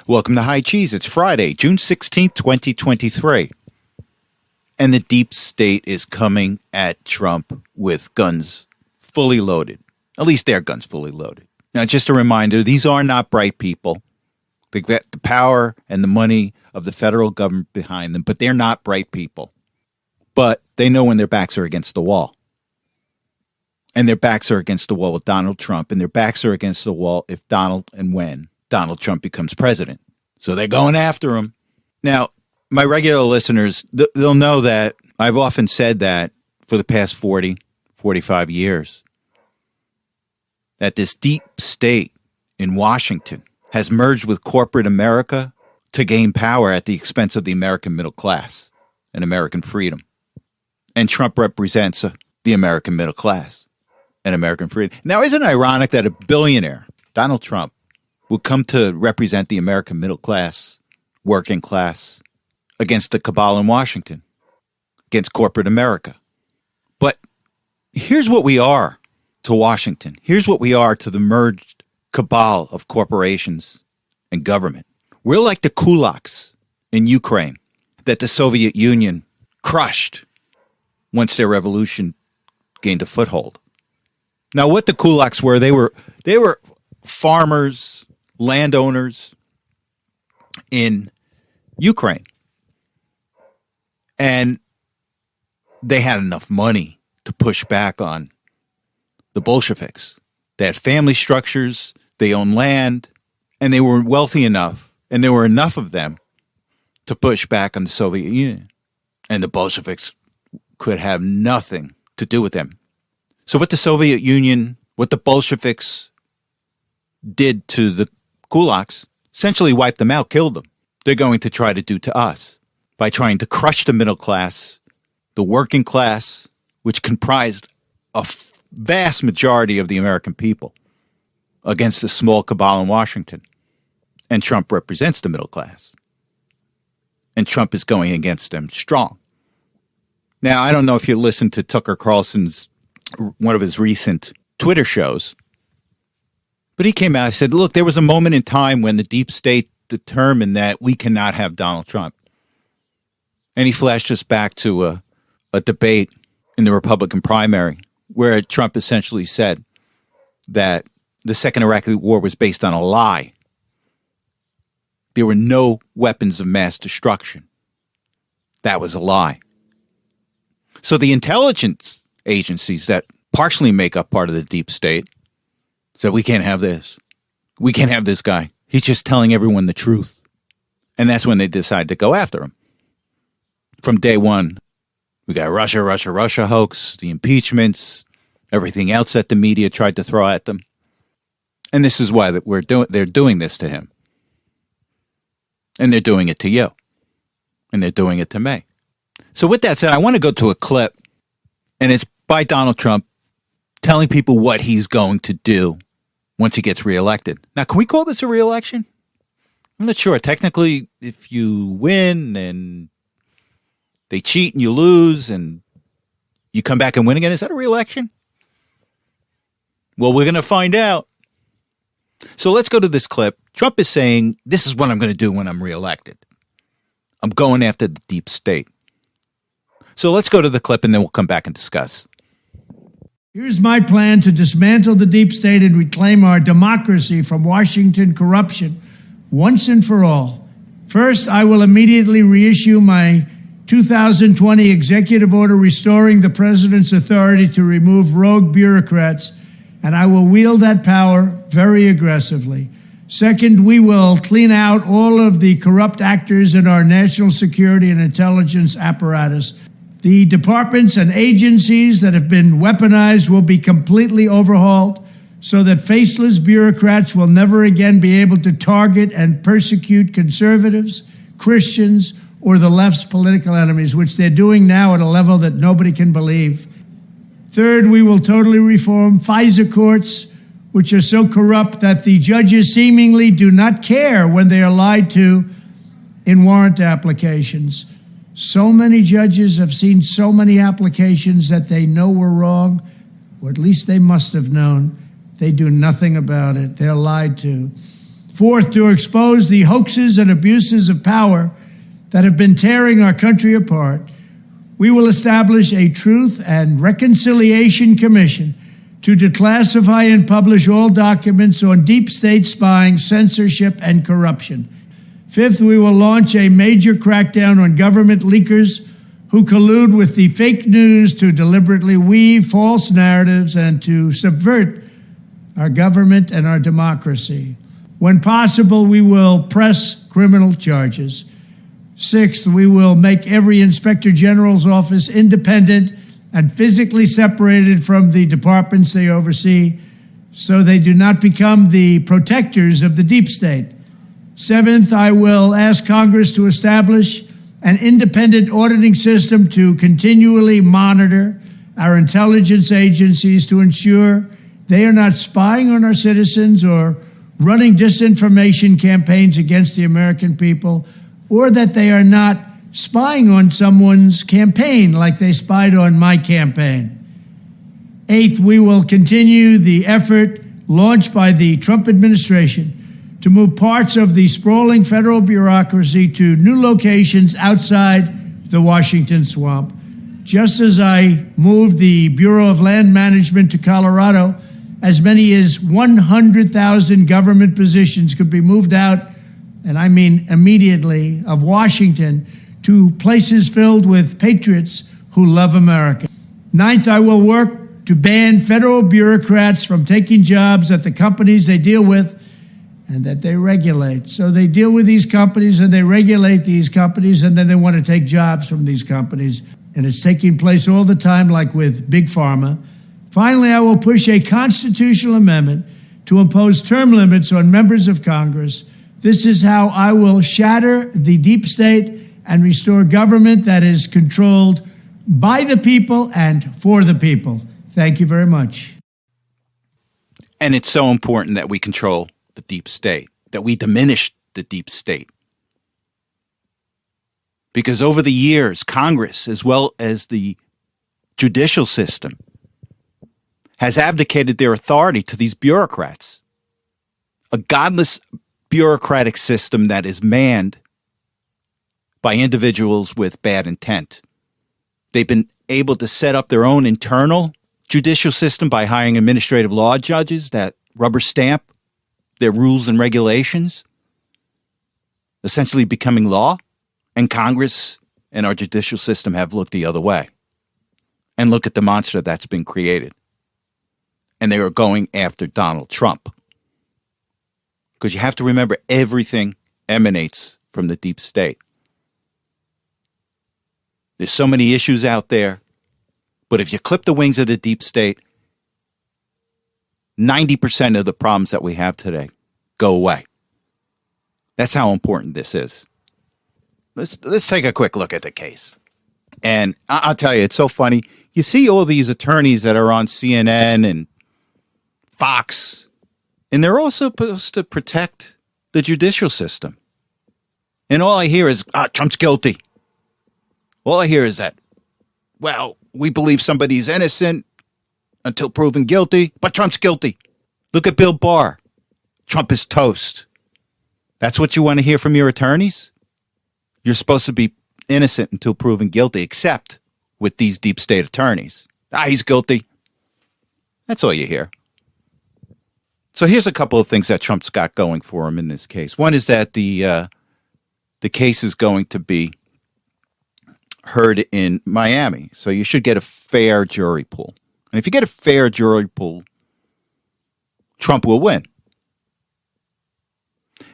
Welcome to High Cheese. It's Friday, June 16th, 2023. And the deep state is coming at Trump with guns fully loaded. At least their guns fully loaded. Now, just a reminder, these are not bright people. They've got the power and the money of the federal government behind them, but they're not bright people. But they know when their backs are against the wall. And their backs are against the wall with Donald Trump, and their backs are against the wall if when Donald Trump becomes president. So they're going after him. Now, my regular listeners, they'll know that I've often said that for the past 40, 45 years, that this deep state in Washington has merged with corporate America to gain power at the expense of the American middle class and American freedom. And Trump represents the American middle class and American freedom. Now, isn't it ironic that a billionaire, Donald Trump, will come to represent the American middle class, working class, against the cabal in Washington, against corporate America? But here's what we are to Washington. Here's what we are to the merged cabal of corporations and government. We're like the kulaks in Ukraine that the Soviet Union crushed once their revolution gained a foothold. Now, what the kulaks were, they were farmers, landowners in Ukraine. And they had enough money to push back on the Bolsheviks. They had family structures, they owned land, and they were wealthy enough, and there were enough of them to push back on the Soviet Union. And the Bolsheviks could have nothing to do with them. So what the Soviet Union, what the Bolsheviks did to the kulaks, essentially wiped them out, killed them. They're going to try to do to us by trying to crush the middle class, the working class, which comprised a vast majority of the American people, against the small cabal in Washington. And Trump represents the middle class. And Trump is going against them strong. Now, I don't know if you listened to Tucker Carlson's, one of his recent Twitter shows, but he came out and said, look, there was a moment in time when the deep state determined that we cannot have Donald Trump. And he flashed us back to a debate in the Republican primary where Trump essentially said that the Second Iraqi War was based on a lie. There were no weapons of mass destruction. That was a lie. So the intelligence agencies that partially make up part of the deep state said, we can't have this. We can't have this guy. He's just telling everyone the truth. And that's when they decide to go after him. From day one, we got Russia hoax, the impeachments, everything else that the media tried to throw at them. And this is why they're doing this to him. And they're doing it to you. And they're doing it to me. So with that said, I want to go to a clip, and it's by Donald Trump telling people what he's going to do once he gets reelected. Now, can we call this a reelection? I'm not sure. Technically, if you win and they cheat and you lose and you come back and win again, is that a reelection? Well, we're going to find out. So let's go to this clip. Trump is saying, this is what I'm going to do when I'm reelected. I'm going after the deep state. So let's go to the clip and then we'll come back and discuss. Here's my plan to dismantle the deep state and reclaim our democracy from Washington corruption once and for all. First, I will immediately reissue my 2020 executive order restoring the president's authority to remove rogue bureaucrats, and I will wield that power very aggressively. Second, we will clean out all of the corrupt actors in our national security and intelligence apparatus. The departments and agencies that have been weaponized will be completely overhauled so that faceless bureaucrats will never again be able to target and persecute conservatives, Christians, or the left's political enemies, which they're doing now at a level that nobody can believe. Third, we will totally reform FISA courts, which are so corrupt that the judges seemingly do not care when they are lied to in warrant applications. So many judges have seen so many applications that they know were wrong, or at least they must have known. They do nothing about it. They're lied to. Fourth, to expose the hoaxes and abuses of power that have been tearing our country apart, we will establish a Truth and Reconciliation Commission to declassify and publish all documents on deep state spying, censorship, and corruption. Fifth, we will launch a major crackdown on government leakers who collude with the fake news to deliberately weave false narratives and to subvert our government and our democracy. When possible, we will press criminal charges. Sixth, we will make every Inspector General's office independent and physically separated from the departments they oversee so they do not become the protectors of the deep state. Seventh, I will ask Congress to establish an independent auditing system to continually monitor our intelligence agencies to ensure they are not spying on our citizens or running disinformation campaigns against the American people, or that they are not spying on someone's campaign like they spied on my campaign. Eighth, we will continue the effort launched by the Trump administration to move parts of the sprawling federal bureaucracy to new locations outside the Washington swamp. Just as I moved the Bureau of Land Management to Colorado, as many as 100,000 government positions could be moved out, and I mean immediately, of Washington to places filled with patriots who love America. Ninth, I will work to ban federal bureaucrats from taking jobs at the companies they deal with and that they regulate. So they deal with these companies and they regulate these companies, and then they want to take jobs from these companies. And it's taking place all the time, like with Big Pharma. Finally, I will push a constitutional amendment to impose term limits on members of Congress. This is how I will shatter the deep state and restore government that is controlled by the people and for the people. Thank you very much. And it's so important that we control the deep state, that we diminish the deep state. Because over the years, Congress, as well as the judicial system, has abdicated their authority to these bureaucrats. A godless bureaucratic system that is manned by individuals with bad intent. They've been able to set up their own internal judicial system by hiring administrative law judges that rubber stamp their rules and regulations, essentially becoming law. And Congress and our judicial system have looked the other way. And look at the monster that's been created. And they are going after Donald Trump. Because you have to remember, everything emanates from the deep state. There's so many issues out there, but if you clip the wings of the deep state, 90% of the problems that we have today go away. That's how important this is. Let's take a quick look at the case. And I'll tell you, it's so funny. You see all these attorneys that are on CNN and Fox, and they're all supposed to protect the judicial system. And all I hear is, Trump's guilty. All I hear is that, well, we believe somebody's innocent until proven guilty, but Trump's guilty. Look at Bill Barr. Trump is toast. That's what you want to hear from your attorneys? You're supposed to be innocent until proven guilty, except with these deep state attorneys. He's guilty. That's all you hear. So here's a couple of things that Trump's got going for him in this case. One is that the case is going to be heard in Miami, so you should get a fair jury pool. And if you get a fair jury pool, Trump will win.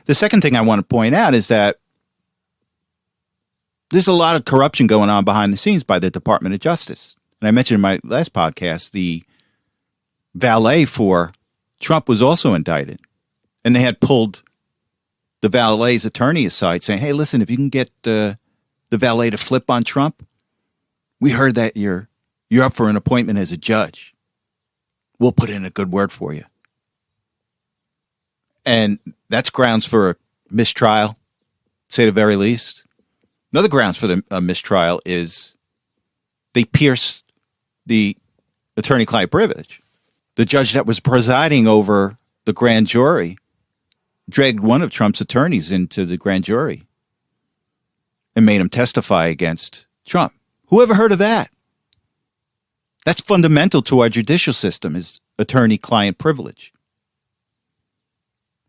The second thing I want to point out is that there's a lot of corruption going on behind the scenes by the Department of Justice. And I mentioned in my last podcast, the valet for Trump was also indicted. And they had pulled the valet's attorney aside saying, hey, listen, if you can get the valet to flip on Trump, we heard that you're up for an appointment as a judge. We'll put in a good word for you. And that's grounds for a mistrial, say the very least. Another grounds for the mistrial is they pierced the attorney-client privilege. The judge that was presiding over the grand jury dragged one of Trump's attorneys into the grand jury and made him testify against Trump. Who ever heard of that? That's fundamental to our judicial system, is attorney-client privilege.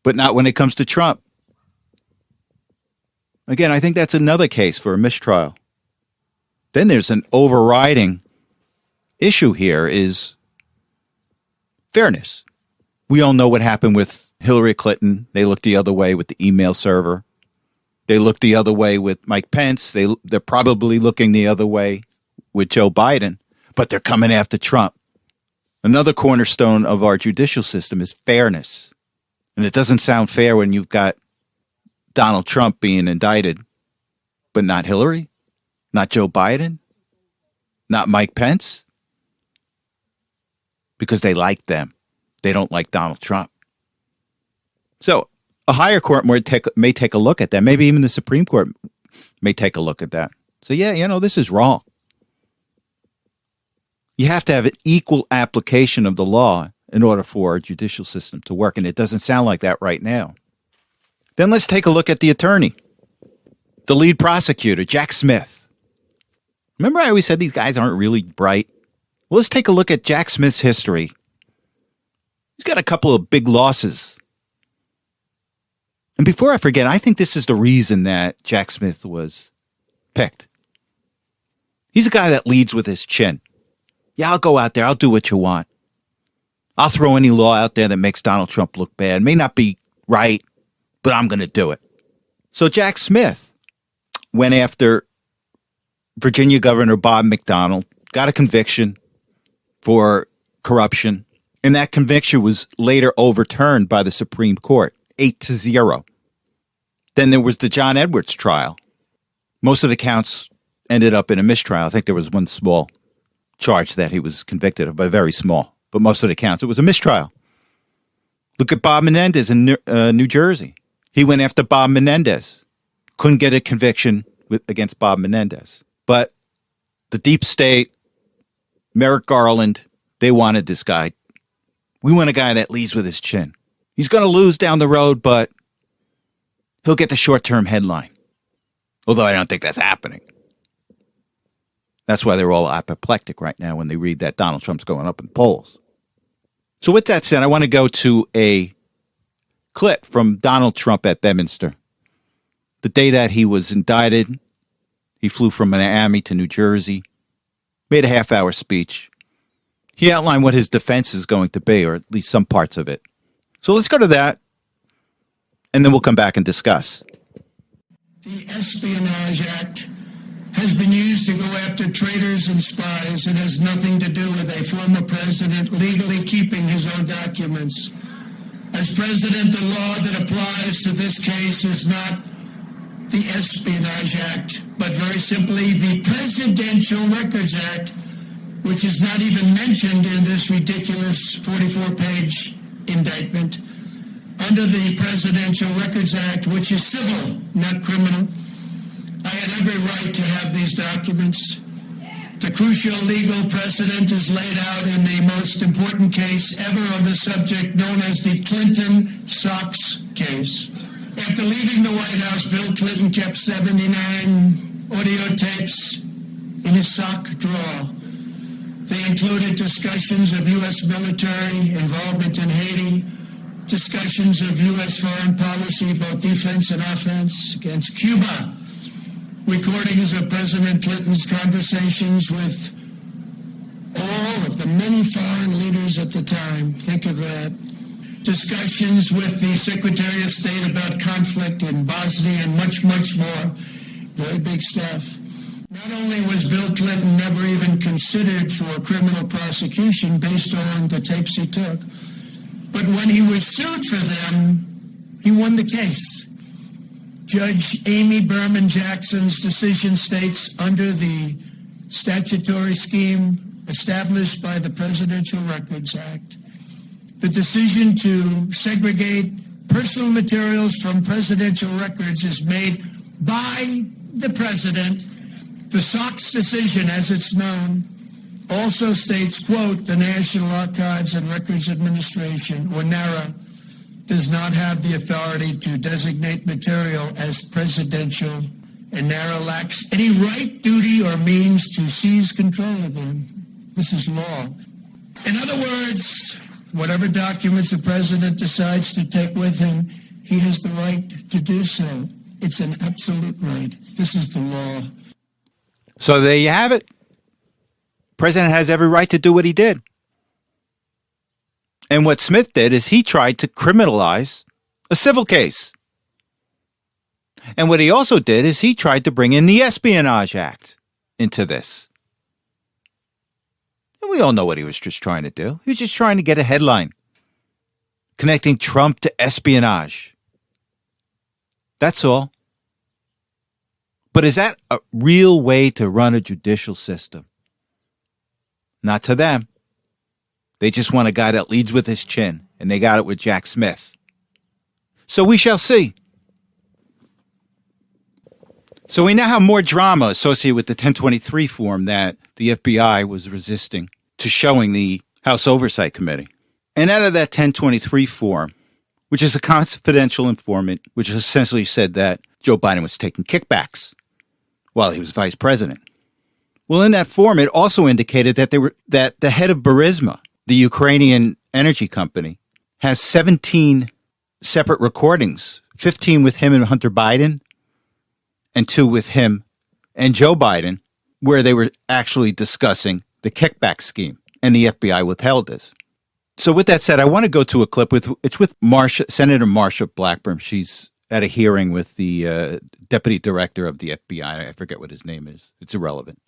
But not when it comes to Trump. Again, I think that's another case for a mistrial. Then there's an overriding issue here is fairness. We all know what happened with Hillary Clinton. They looked the other way with the email server. They looked the other way with Mike Pence. They're probably looking the other way with Joe Biden, but they're coming after Trump. Another cornerstone of our judicial system is fairness. And it doesn't sound fair when you've got Donald Trump being indicted, but not Hillary, not Joe Biden, not Mike Pence, because they like them. They don't like Donald Trump. So a higher court may take a look at that. Maybe even the Supreme Court may take a look at that. So, yeah, this is wrong. You have to have an equal application of the law in order for our judicial system to work, and it doesn't sound like that right now. Then let's take a look at the attorney, the lead prosecutor, Jack Smith. Remember I always said these guys aren't really bright? Well, let's take a look at Jack Smith's history. He's got a couple of big losses. And before I forget, I think this is the reason that Jack Smith was picked. He's a guy that leads with his chin. Yeah, I'll go out there. I'll do what you want. I'll throw any law out there that makes Donald Trump look bad. It may not be right, but I'm going to do it. So Jack Smith went after Virginia Governor Bob McDonnell, got a conviction for corruption, and that conviction was later overturned by the Supreme Court, 8-0. Then there was the John Edwards trial. Most of the counts ended up in a mistrial. I think there was one small charge that he was convicted of, but very small. But most of the counts, it was a mistrial. Look at Bob Menendez in New Jersey. He went after Bob Menendez. Couldn't get a conviction against Bob Menendez. But the deep state, Merrick Garland, they wanted this guy. We want a guy that leads with his chin. He's going to lose down the road, but he'll get the short-term headline. Although I don't think that's happening. That's why they're all apoplectic right now when they read that Donald Trump's going up in polls. So with that said, I want to go to a clip from Donald Trump at Bedminster. The day that he was indicted, he flew from Miami to New Jersey, made a half-hour speech. He outlined what his defense is going to be, or at least some parts of it. So let's go to that, and then we'll come back and discuss. The Espionage Act has been used to go after traitors and spies. It has nothing to do with a former president legally keeping his own documents. As president, the law that applies to this case is not the Espionage Act, but very simply the Presidential Records Act, which is not even mentioned in this ridiculous 44-page indictment. Under the Presidential Records Act, which is civil, not criminal, I had every right to have these documents. The crucial legal precedent is laid out in the most important case ever on the subject, known as the Clinton Socks case. After leaving the White House, Bill Clinton kept 79 audio tapes in his sock drawer. They included discussions of U.S. military involvement in Haiti, discussions of U.S. foreign policy, both defense and offense, against Cuba, recordings of President Clinton's conversations with all of the many foreign leaders at the time. Think of that. Discussions with the Secretary of State about conflict in Bosnia and much, much more. Very big stuff. Not only was Bill Clinton never even considered for criminal prosecution based on the tapes he took, but when he was sued for them, he won the case. Judge Amy Berman Jackson's decision states, under the statutory scheme established by the Presidential Records Act, the decision to segregate personal materials from presidential records is made by the president. The Socks decision, as it's known, also states, quote, the National Archives and Records Administration, or NARA, does not have the authority to designate material as presidential and NARA lacks any right, duty, or means to seize control of them. This is law. In other words, whatever documents the president decides to take with him, he has the right to do so. It's an absolute right. This is the law. So there you have it. President has every right to do what he did. And what Smith did is he tried to criminalize a civil case. And what he also did is he tried to bring in the Espionage Act into this. And we all know what he was just trying to do. He was just trying to get a headline connecting Trump to espionage. That's all. But is that a real way to run a judicial system? Not to them. They just want a guy that leads with his chin, and they got it with Jack Smith. So we shall see. So we now have more drama associated with the 1023 form that the FBI was resisting to showing the House Oversight Committee. And out of that 1023 form, which is a confidential informant, which essentially said that Joe Biden was taking kickbacks while he was vice president. Well, in that form, it also indicated that that the head of Burisma, the Ukrainian energy company, has 17 separate recordings, 15 with him and Hunter Biden, and 2 with him and Joe Biden, where they were actually discussing the kickback scheme, and the FBI withheld this. So with that said, I want to go to a clip with Senator Marsha Blackburn. She's at a hearing with the deputy director of the FBI. I forget what his name is. It's irrelevant.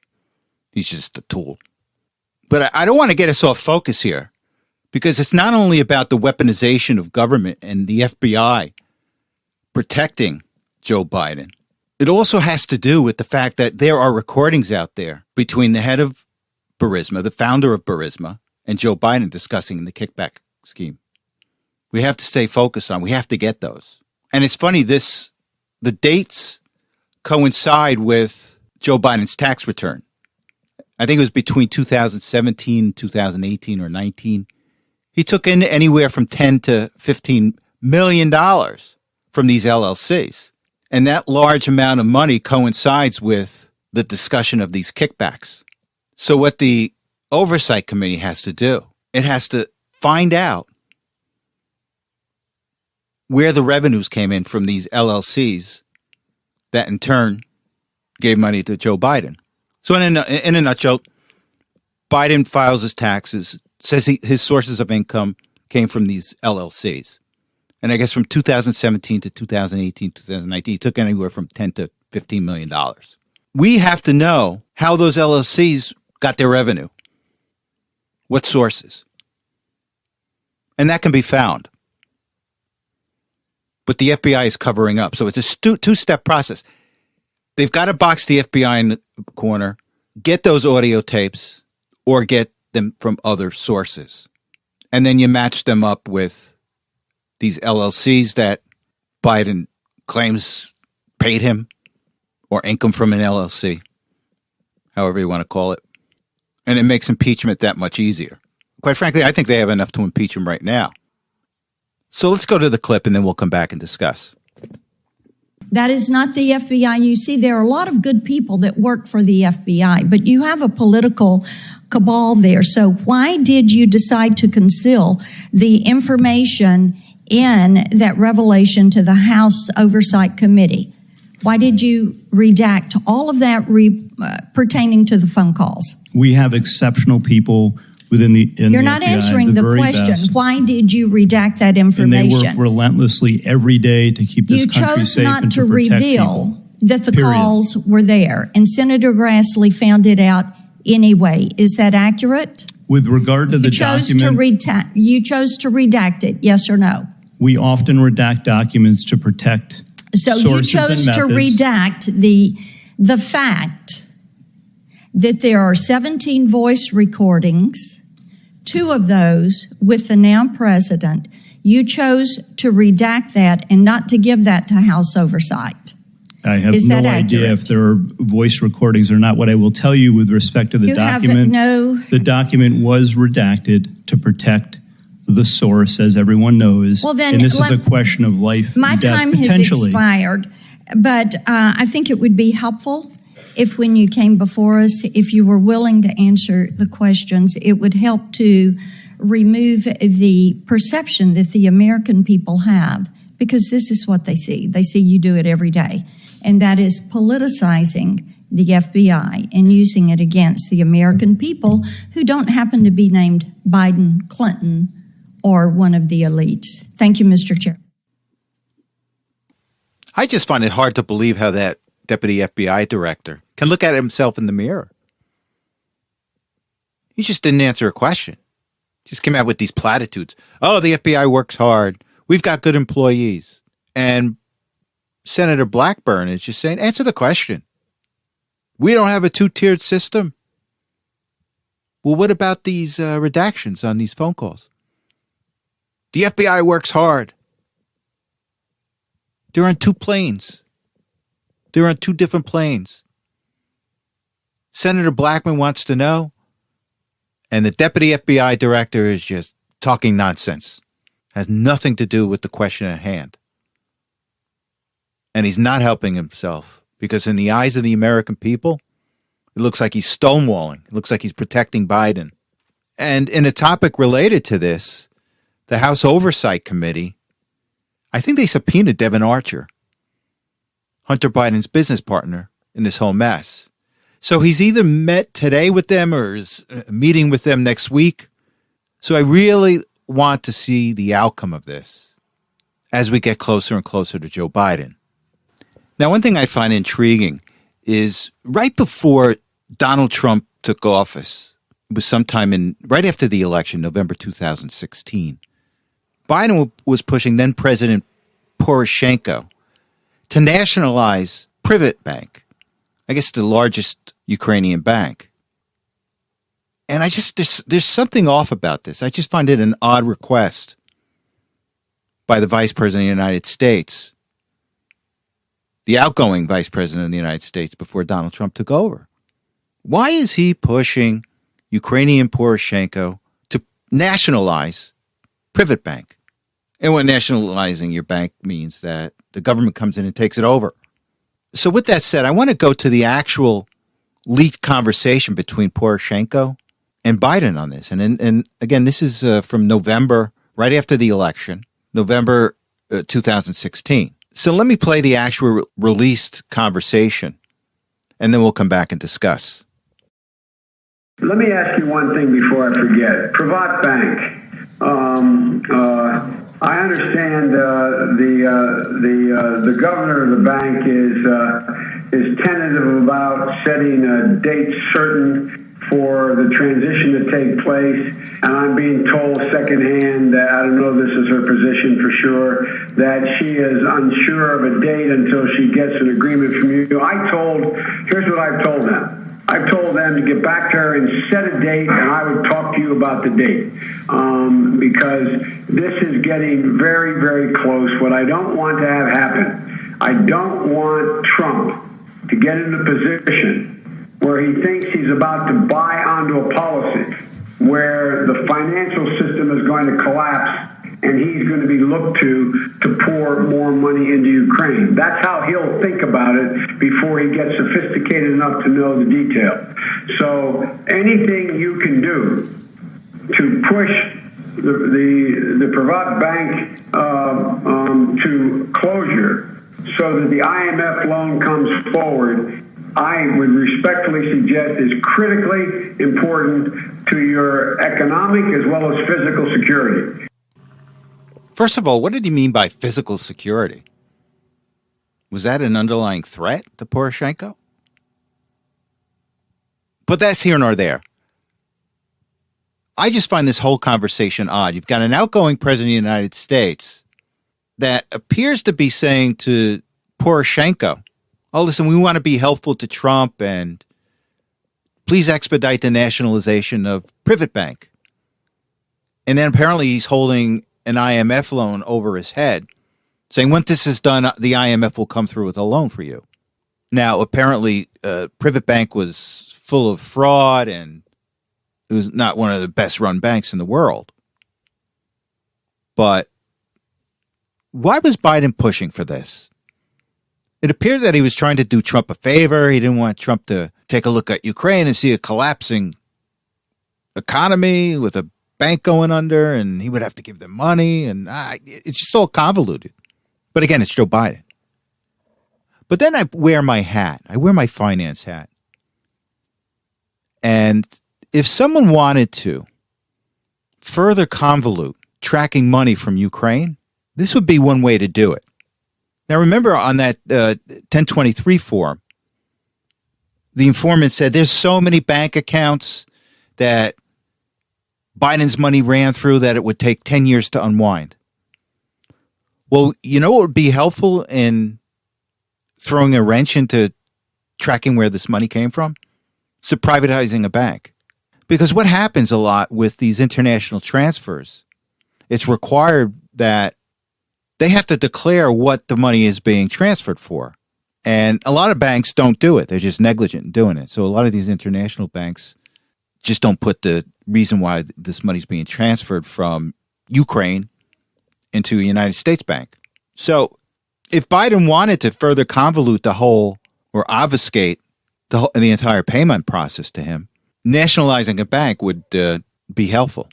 He's just a tool. But I don't want to get us off focus here, because it's not only about the weaponization of government and the FBI protecting Joe Biden. It also has to do with the fact that there are recordings out there between the head of Burisma, the founder of Burisma, and Joe Biden discussing the kickback scheme. We have to stay focused on. We have to get those. And it's funny, the dates coincide with Joe Biden's tax return. I think it was between 2017, 2018, or 19. He took in anywhere from $10 to $15 million from these LLCs. And that large amount of money coincides with the discussion of these kickbacks. So what the Oversight Committee has to do, it has to find out where the revenues came in from these LLCs that in turn gave money to Joe Biden. So in a nutshell, Biden files his taxes, says his sources of income came from these LLCs. And I guess from 2017 to 2018, 2019, he took anywhere from $10 to $15 million. We have to know how those LLCs got their revenue. What sources? And that can be found. But the FBI is covering up. So it's a two-step process. They've got to box the FBI in the corner, get those audio tapes, or get them from other sources. And then you match them up with these LLCs that Biden claims paid him, or income from an LLC, however you want to call it. And it makes impeachment that much easier. Quite frankly, I think they have enough to impeach him right now. So let's go to the clip and then we'll come back and discuss. That is not the FBI. You see, there are a lot of good people that work for the FBI, but you have a political cabal there. So why did you decide to conceal the information in that revelation to the House Oversight Committee? Why did you redact all of that pertaining to the phone calls? We have exceptional people within the You're not FBI, answering the question. Best. Why did you redact that information? And they work relentlessly every day to keep this country safe and to protect people. You chose not to reveal that the calls were there, and Senator Grassley found it out anyway. Is that accurate? With regard to the document, you chose to redact it, yes or no? We often redact documents to protect so sources you chose and to methods. redact the fact that there are 17 voice recordings, 2 of those with the now president. You chose to redact that and not to give that to House Oversight. I have no idea if there are voice recordings or not. What I will tell you with respect to the document, the document was redacted to protect the source, as everyone knows. Well, then and this is a question of life my and death, time has potentially. expired, but I think it would be helpful if when you came before us, if you were willing to answer the questions, it would help to remove the perception that the American people have, because this is what they see. They see you do it every day, and that is politicizing the FBI and using it against the American people who don't happen to be named Biden, Clinton, or one of the elites. Thank you, Mr. Chair. I just find it hard to believe how that deputy FBI director can look at himself in the mirror. He just didn't answer a question. Just came out with these platitudes. Oh, the FBI works hard. We've got good employees. And Senator Blackburn is just saying, answer the question. We don't have a two-tiered system. Well, what about these redactions on these phone calls? The FBI works hard. They're on two planes. They're on two different planes. Senator Blackman wants to know, and the deputy FBI director is just talking nonsense. Has nothing to do with the question at hand. And he's not helping himself, because in the eyes of the American people, it looks like he's stonewalling. It looks like he's protecting Biden. And in a topic related to this, the House Oversight Committee, I think they subpoenaed Devin Archer, Hunter Biden's business partner in this whole mess. So he's either met today with them or is meeting with them next week. So I really want to see the outcome of this as we get closer and closer to Joe Biden. Now, one thing I find intriguing is right before Donald Trump took office, it was sometime right after the election, November 2016, Biden was pushing then President Poroshenko to nationalize Privat Bank, I guess the largest Ukrainian bank. And there's something off about this. I just find it an odd request by the Vice President of the United States, the outgoing Vice President of the United States before Donald Trump took over. Why is he pushing Ukrainian Poroshenko to nationalize Privat Bank? And what nationalizing your bank means that the government comes in and takes it over. So with that said, I want to go to the actual leaked conversation between Poroshenko and Biden on this. And again, this is from November, right after the election, November 2016. So let me play the actual released conversation, and then we'll come back and discuss. Let me ask you one thing before I forget. Privat Bank. I understand the governor of the bank is tentative about setting a date certain for the transition to take place, and I'm being told secondhand that, I don't know, this is her position for sure, that she is unsure of a date until she gets an agreement from you. Here's what I've told them. I've told them to get back to her and set a date, and I would talk to you about the date, because this is getting very, very close. What I don't want to have happen, I don't want Trump to get in a position where he thinks he's about to buy onto a policy where the financial system is going to collapse and he's going to be looked to pour more money into Ukraine. That's how he'll think about it before he gets sophisticated enough to know the detail. So anything you can do to push the Privat Bank to closure so that the IMF loan comes forward, I would respectfully suggest is critically important to your economic as well as physical security. First of all, what did he mean by physical security? Was that an underlying threat to Poroshenko? But that's here nor there. I just find this whole conversation odd. You've got an outgoing president of the United States that appears to be saying to Poroshenko, oh, listen, we want to be helpful to Trump and please expedite the nationalization of Privat Bank. And then apparently he's holding an IMF loan over his head, saying once this is done, the IMF will come through with a loan for you. Now, apparently, Privat Bank was full of fraud and it was not one of the best run banks in the world. But why was Biden pushing for this? It appeared that he was trying to do Trump a favor. He didn't want Trump to take a look at Ukraine and see a collapsing economy with a bank going under, and he would have to give them money. And it's just all convoluted. But again, it's Joe Biden. But then I wear my hat. I wear my finance hat. And if someone wanted to further convolute tracking money from Ukraine, this would be one way to do it. Now, remember on that 1023 form, the informant said there's so many bank accounts that Biden's money ran through that it would take 10 years to unwind. Well, you know what would be helpful in throwing a wrench into tracking where this money came from? So privatizing a bank. Because what happens a lot with these international transfers, it's required that they have to declare what the money is being transferred for. And a lot of banks don't do it. They're just negligent in doing it. So a lot of these international banks just don't put the reason why this money's being transferred from Ukraine into a United States bank. So if Biden wanted to further convolute the whole or obfuscate the entire payment process to him, nationalizing a bank would be helpful.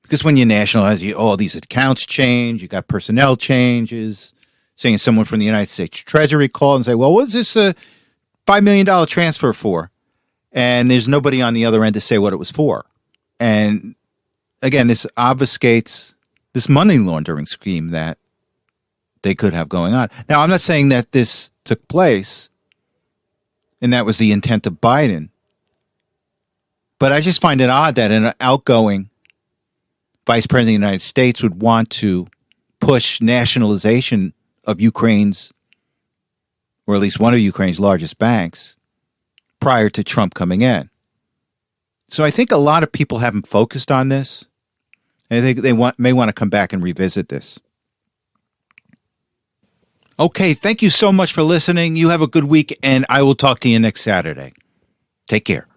Because when you nationalize, all these accounts change, you got personnel changes, saying someone from the United States Treasury called and say, well, what's this $5 million transfer for? And there's nobody on the other end to say what it was for. And again, this obfuscates this money laundering scheme that they could have going on. Now, I'm not saying that this took place and that was the intent of Biden, but I just find it odd that an outgoing Vice President of the United States would want to push nationalization of Ukraine's, or at least one of Ukraine's largest banks, prior to Trump coming in. So I think a lot of people haven't focused on this. And I think they may want to come back and revisit this. Okay, thank you so much for listening. You have a good week, and I will talk to you next Saturday. Take care.